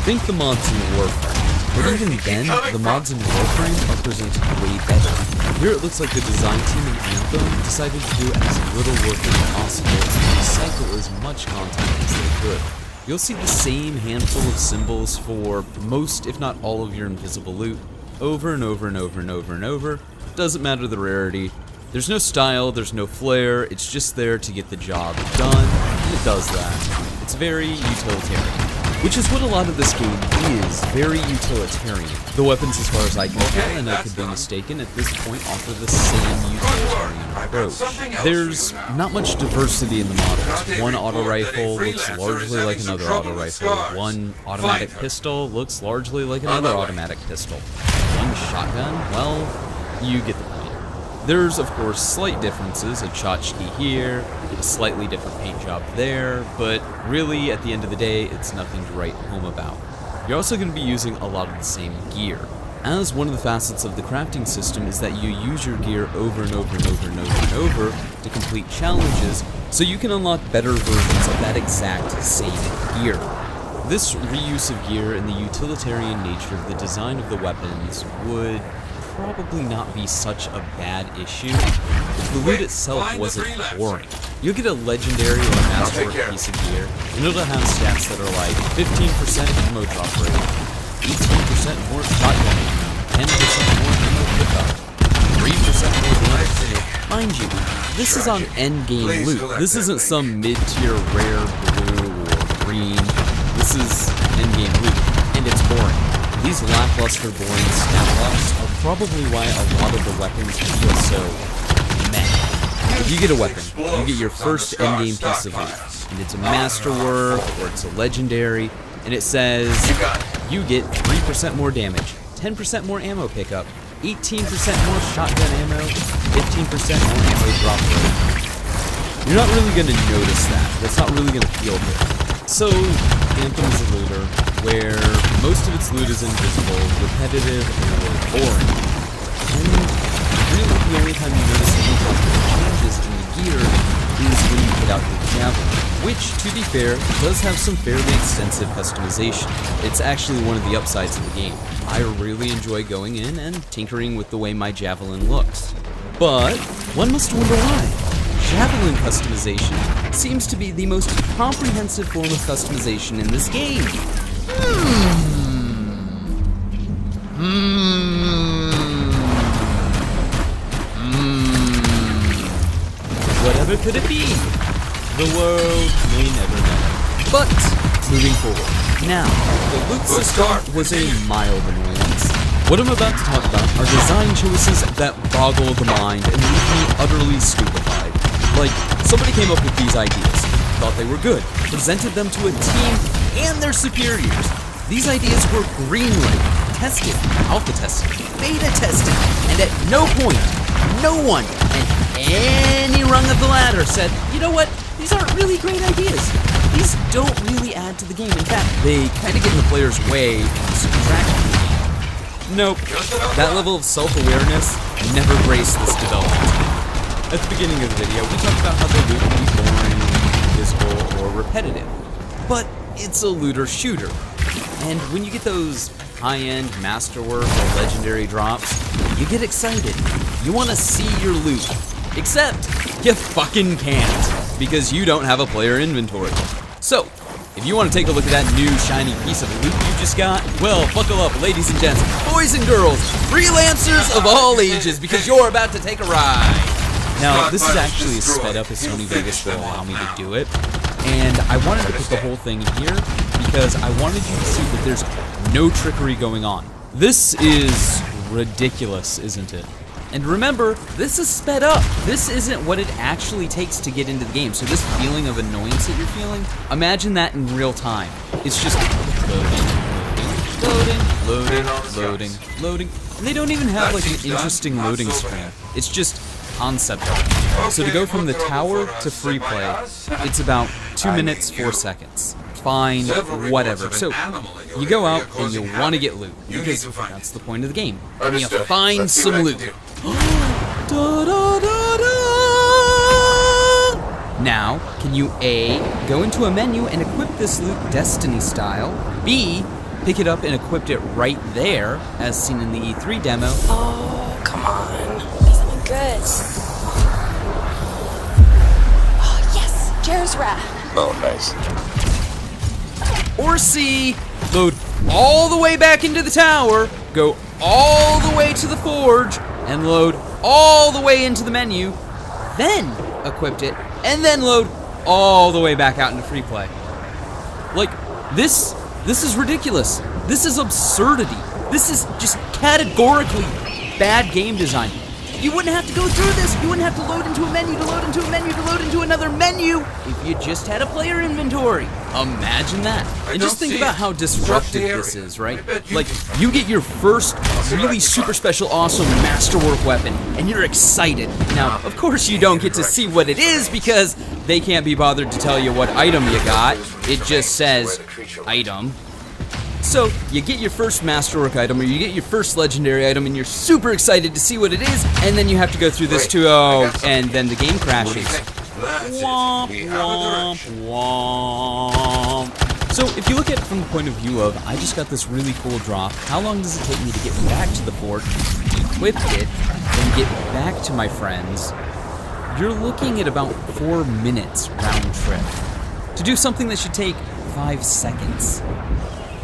Think the mods in Warframe. But even then, the mods in Warframe are presented way better. Here it looks like the design team in Anthem decided to do as little work as possible and recycle as much content as they could. You'll see the same handful of symbols for most, if not all, of your invisible loot, over and over and over and over and over. Doesn't matter the rarity. There's no style, there's no flair, it's just there to get the job done, and it does that. It's very utilitarian. Which is what a lot of this game is, very utilitarian. The weapons, as far as I can tell, and I could be mistaken, at this point offer the same utilitarian approach. There's not much diversity in the models. One auto rifle looks largely like another auto rifle. One automatic pistol looks largely like another automatic pistol. One shotgun, well, you get the point. There's, of course, slight differences, a tchotchke here, a slightly different paint job there, but really, at the end of the day, it's nothing to write home about. You're also going to be using a lot of the same gear, as one of the facets of the crafting system is that you use your gear over and over and over and over and over to complete challenges, so you can unlock better versions of that exact same gear. This reuse of gear and the utilitarian nature of the design of the weapons would probably not be such a bad issue if the loot itself wasn't boring. You'll get a legendary or a masterwork piece of gear, and it'll have stats that are like 15% ammo drop rate, 18% more shotgun ammo, 10% more ammo pickup, 3% more damage. Mind you, this is on endgame loot. This isn't some mid-tier rare blue or green. This is endgame loot, and it's boring. These lackluster, boring stat blocks are probably why a lot of the weapons feel so meh. If you get a weapon, you get your first endgame piece of loot, and it's a masterwork or it's a legendary, and it says you get 3% more damage, 10% more ammo pickup, 18% more shotgun ammo, 15% more ammo drop rate. You're not really going to notice that. That's not really going to feel good. So, Anthem is a looter where most of its loot is invisible, repetitive, or boring. And really the only time you notice any cosmetic changes in the gear is when you put out your javelin, which, to be fair, does have some fairly extensive customization. It's actually one of the upsides of the game. I really enjoy going in and tinkering with the way my javelin looks. But one must wonder why. Javelin customization seems to be the most comprehensive form of customization in this game. Whatever could it be? The world may never know. But, moving forward. Now, the loot system was a mild annoyance. What I'm about to talk about are design choices that boggle the mind and leave me utterly stupefied. Like, somebody came up with these ideas, thought they were good, presented them to a team and their superiors. These ideas were greenlit, tested, alpha tested, beta tested, and at no point, no one at any rung of the ladder said, you know what, these aren't really great ideas. These don't really add to the game. In fact, they kind of get in the player's way and subtract from the game. Nope, that level of self-awareness never graced this development. At the beginning of the video, we talked about how the loot can be boring, invisible, or repetitive. But it's a looter-shooter. And when you get those high-end masterwork or legendary drops, you get excited. You want to see your loot. Except, you fucking can't, because you don't have a player inventory. So, if you want to take a look at that new shiny piece of loot you just got, well, buckle up, ladies and gents, boys and girls, freelancers of all ages, because you're about to take a ride. Now, this is actually as sped up as Sony Vegas will allow me to do it, and I wanted to put the whole thing here because I wanted you to see that there's no trickery going on. This is ridiculous, isn't it? And remember, this is sped up. This isn't what it actually takes to get into the game, so this feeling of annoyance that you're feeling, imagine that in real time. It's just loading. And they don't even have like an interesting loading screen. It's just concept art. So to go from the tower to free play, it's about 2 minutes, 4 seconds. Fine, whatever. So you go out and you want to get loot, because that's the point of the game. And you find some loot. Now, can you A, go into a menu and equip this loot Destiny style, B, pick it up and equipped it right there, as seen in the E3 demo. Oh, come on. Be something good. Oh, yes! Jer's Wrath. Oh, nice. Or C, load all the way back into the tower, go all the way to the forge, and load all the way into the menu, then equipped it, and then load all the way back out into free play. Like, this is ridiculous. This is absurdity. This is just categorically bad game design. You wouldn't have to go through this. You wouldn't have to load into a menu, to load into a menu, to load into another menu if you just had a player inventory. Imagine that. And just think about how disruptive this is, right? Like, you get your first really super special, awesome masterwork weapon, and you're excited. Now, of course you don't get to see what it is because they can't be bothered to tell you what item you got. It just says, item. So, you get your first masterwork item, or you get your first legendary item, and you're super excited to see what it is, and then you have to go through this too, and then the game crashes. Womp, womp, womp. So, if you look at it from the point of view of, I just got this really cool drop, how long does it take me to get back to the fort, equip it, then get back to my friends? You're looking at about 4 minutes round trip to do something that should take 5 seconds.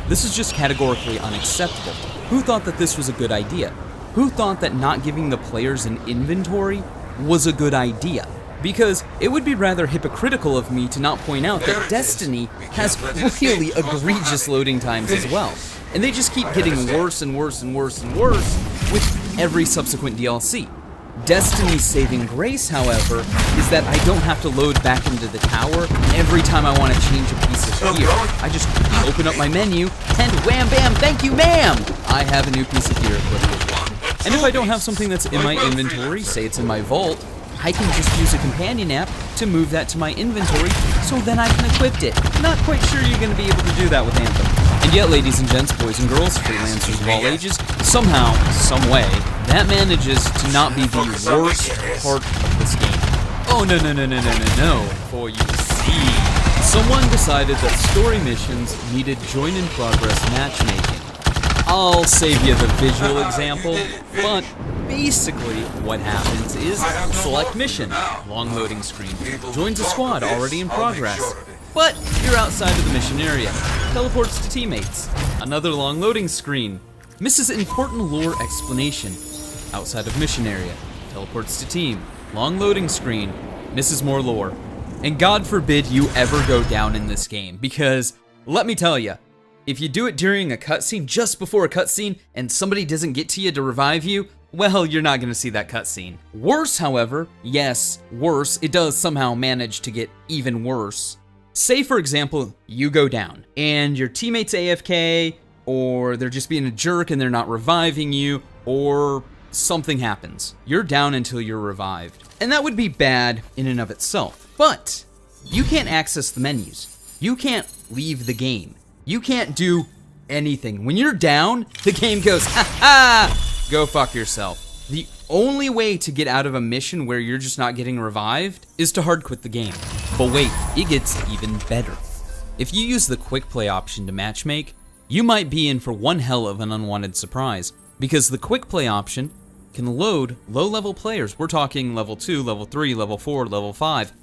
This is just categorically unacceptable. Who thought that this was a good idea? Who thought that not giving the players an inventory was a good idea? Because it would be rather hypocritical of me to not point out that Destiny has really egregious loading times as well. And they just keep getting worse and worse and worse and worse with every subsequent DLC. Destiny's saving grace, however, is that I don't have to load back into the tower every time I want to change a piece of gear. I just open up my menu, and wham bam, thank you ma'am! I have a new piece of gear equipped. And if I don't have something that's in my inventory, say it's in my vault, I can just use a companion app to move that to my inventory, so then I can equip it. Not quite sure you're going to be able to do that with Anthem. And yet, ladies and gents, boys and girls, freelancers of all ages, somehow, some way, that manages to not be the worst part of this game. Oh, no, for you see, someone decided that story missions needed join-in-progress matchmaking. I'll save you the visual example, but basically what happens is select mission, long loading screen, joins a squad already in progress, but you're outside of the mission area, teleports to teammates, another long loading screen, misses important lore explanation, outside of mission area, teleports to team, long loading screen, misses more lore. And God forbid you ever go down in this game, because let me tell you, if you do it during a cutscene, just before a cutscene, and somebody doesn't get to you to revive you, well, you're not going to see that cutscene. Worse, however, yes, worse, it does somehow manage to get even worse. Say, for example, you go down, and your teammate's AFK, or they're just being a jerk and they're not reviving you, or something happens. You're down until you're revived. And that would be bad in and of itself. But you can't access the menus. You can't leave the game. You can't do anything. When you're down, the game goes, ha ha, go fuck yourself. The only way to get out of a mission where you're just not getting revived is to hard quit the game. But wait, it gets even better. If you use the quick play option to matchmake, you might be in for one hell of an unwanted surprise, because the quick play option can load low-level players, we're talking level 2, level 3, level 4, level 5,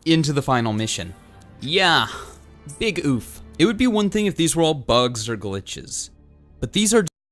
into the final mission. Yeah, big oof. It would be one thing if these were all bugs or glitches, but these are